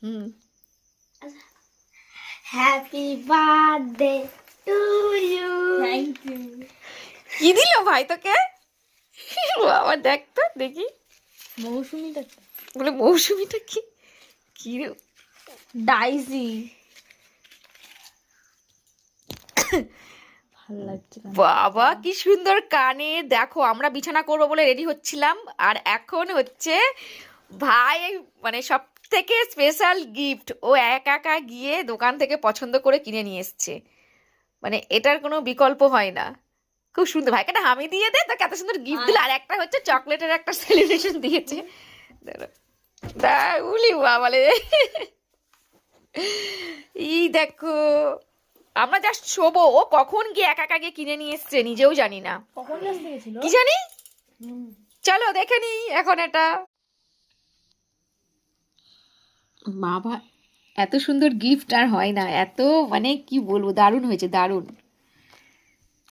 Hmm, happy birthday to you. Thank you. কি দিল ভাই তোকে? বাবা দেখ তো দেখি, মৌসুমিটা বলে মৌসুমিটা কি? কি রে? ডাইসি। ভালো লাগছে না। বাবা কি সুন্দর কানে। দেখো আমরা বিছানা করবো বলে রেডি হচ্ছিলাম, আর এখন হচ্ছে ভাই মানে সব থেকে স্পেশাল গিফট ও একা একা গিয়ে দোকান থেকে পছন্দ করে কিনে নিয়ে এসছে। মানে এটার কোনো বিকল্প হয় না। খুব সুন্দর। ভাইকে একটা হামি দিয়ে দে, তোকে এত সুন্দর গিফট দিল। আর একটা হচ্ছে চকলেটের একটা সেলিব্রেশন দিয়েছে। উলি বাবালে, এই দেখো আমরা জাস্ট শোবো, ও কখন গিয়ে একা একা গিয়ে কিনে নিয়ে এসছে নিজেও জানি না। কখন ক্লাস থেকে ছিল? কি জানি, চলো দেখে নি এখন এটা। বাবা এত সুন্দর গিফট আর হয় না, এত মানে কি বলবো, দারুণ হয়েছে দারুণ।